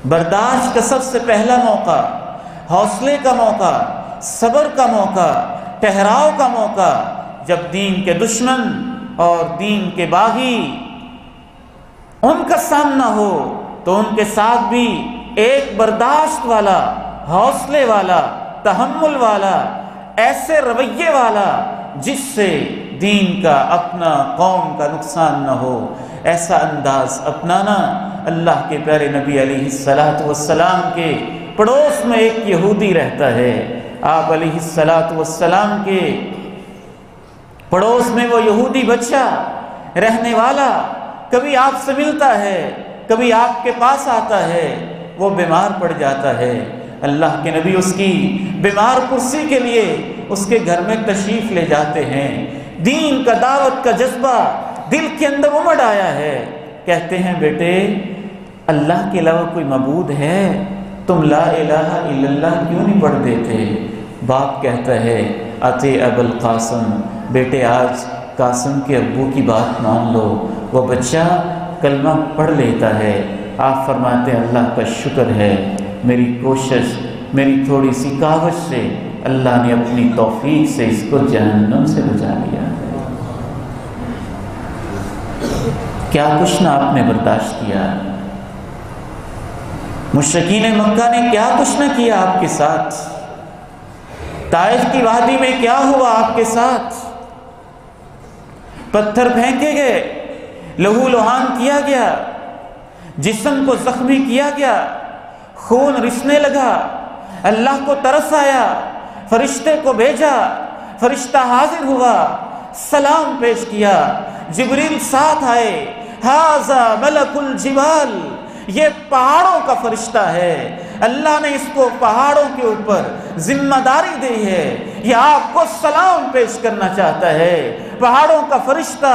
برداشت کا سب سے پہلا موقع، حوصلے کا موقع، صبر کا موقع، ٹھہراؤ کا موقع، جب دین کے دشمن اور دین کے باغی ان کا سامنا ہو تو ان کے ساتھ بھی ایک برداشت والا، حوصلے والا، تحمل والا، ایسے رویے والا جس سے دین کا، اپنا، قوم کا نقصان نہ ہو، ایسا انداز اپنانا۔ اللہ کے پیارے نبی علیہ الصلوۃ والسلام کے پڑوس میں ایک یہودی رہتا ہے۔ آپ علیہ الصلوۃ والسلام کے پڑوس میں وہ یہودی بچہ رہنے والا کبھی آپ سے ملتا ہے، کبھی آپ کے پاس آتا ہے، وہ بیمار پڑ جاتا ہے۔ اللہ کے نبی اس کی بیمار پرسی کے لیے اس کے گھر میں تشریف لے جاتے ہیں۔ دین کا، دعوت کا جذبہ دل کے اندر امڑ آیا ہے۔ کہتے ہیں بیٹے اللہ کے علاوہ کوئی معبود ہے؟ تم لا الہ الا اللہ کیوں نہیں پڑھ دیتے؟ باپ کہتا ہے اطیع ابا القاسم، بیٹے آج قاسم کے ابو کی بات مان لو۔ وہ بچہ کلمہ پڑھ لیتا ہے۔ آپ فرماتے ہیں اللہ کا شکر ہے، میری کوشش، میری تھوڑی سی کاوش سے اللہ نے اپنی توفیق سے اس کو جہنم سے بچا لیا۔ کیا کچھ نہ آپ نے برداشت کیا، مشرکین مکہ نے کیا کچھ نہ کیا آپ کے ساتھ، طائف کی وادی میں کیا ہوا آپ کے ساتھ، پتھر پھینکے گئے، لہو لہان کیا گیا، جسم کو زخمی کیا گیا، خون رسنے لگا، اللہ کو ترس آیا، فرشتے کو بھیجا، فرشتہ حاضر ہوا، سلام پیش کیا، جبریل ساتھ آئے، ھذا ملک الجبال، یہ پہاڑوں کا فرشتہ ہے، اللہ نے اس کو پہاڑوں کے اوپر ذمہ داری دی ہے، یہ آپ کو سلام پیش کرنا چاہتا ہے۔ پہاڑوں کا فرشتہ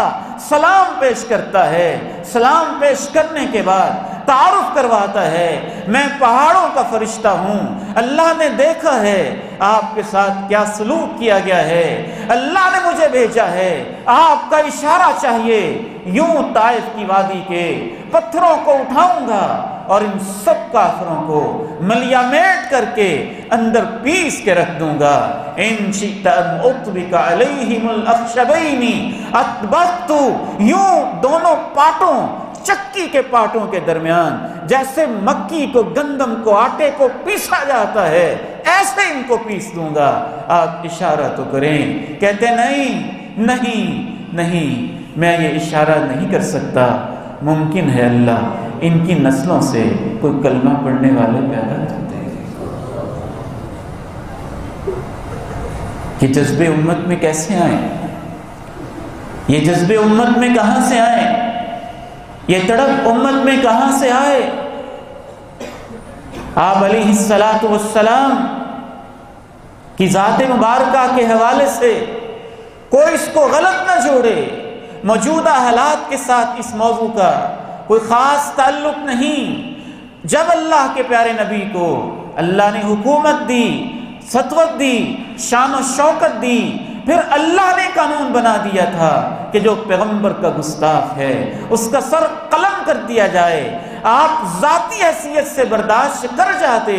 سلام پیش کرتا ہے، سلام پیش کرنے کے بعد تعارف کرواتا ہے میں پہاڑوں کا فرشتہ ہوں، اللہ نے دیکھا ہے آپ کے ساتھ کیا سلوک کیا گیا ہے، اللہ نے مجھے بھیجا ہے، آپ کا اشارہ چاہیے، یوں طائف کی وادی کے پتھروں کو اٹھاؤں گا اور ان سب کافروں کو ملیا میٹ کر کے اندر پیس کے رکھ دوں گا۔ ان شئت ان اطبق علیہم الاخشبین اطبقت، یوں دونوں پاٹوں، چکی کے پاٹوں کے درمیان جیسے مکی کو، گندم کو، آٹے کو پیسا جاتا ہے ایسے ان کو پیس دوں گا۔ آپ اشارہ تو کریں، کہتے نہیں، میں یہ اشارہ نہیں کر سکتا، ممکن ہے اللہ ان کی نسلوں سے کوئی کلمہ پڑھنے والے پیدا کر دے۔ یہ جذبے امت میں کیسے آئیں؟ یہ جذبے امت میں کہاں سے آئیں؟ یہ تڑپ امت میں کہاں سے آئے؟ آپ علیہ السلام کی ذات مبارکہ کے حوالے سے کوئی اس کو غلط نہ جوڑے۔ موجودہ حالات کے ساتھ اس موضوع کا کوئی خاص تعلق نہیں۔ جب اللہ کے پیارے نبی کو اللہ نے حکومت دی، سطوت دی، شان و شوکت دی، پھر اللہ نے قانون بنا دیا تھا کہ جو پیغمبر کا گستاخ ہے اس کا سر قلم کر دیا جائے۔ آپ ذاتی حیثیت سے برداشت کر جاتے،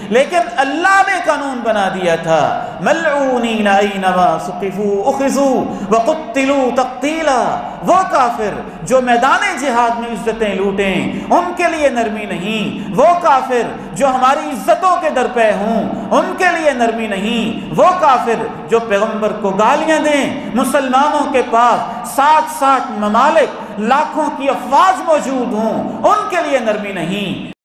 لیکن اللہ نے قانون بنا دیا تھا ملعونین اینما ثقفوا اخذوا وقتلوا تقتیلا۔ وہ کافر جو میدان جہاد میں عزتیں لوٹیں ان کے لیے نرمی نہیں، وہ کافر جو ہماری عزتوں کے درپے ہوں ان کے لیے نرمی نہیں، وہ کافر جو پیغمبر کو گالیاں دیں، مسلمانوں کے پاس 60 ممالک، لاکھوں کی افواج موجود ہوں ان کے لیے نرمی نہیں۔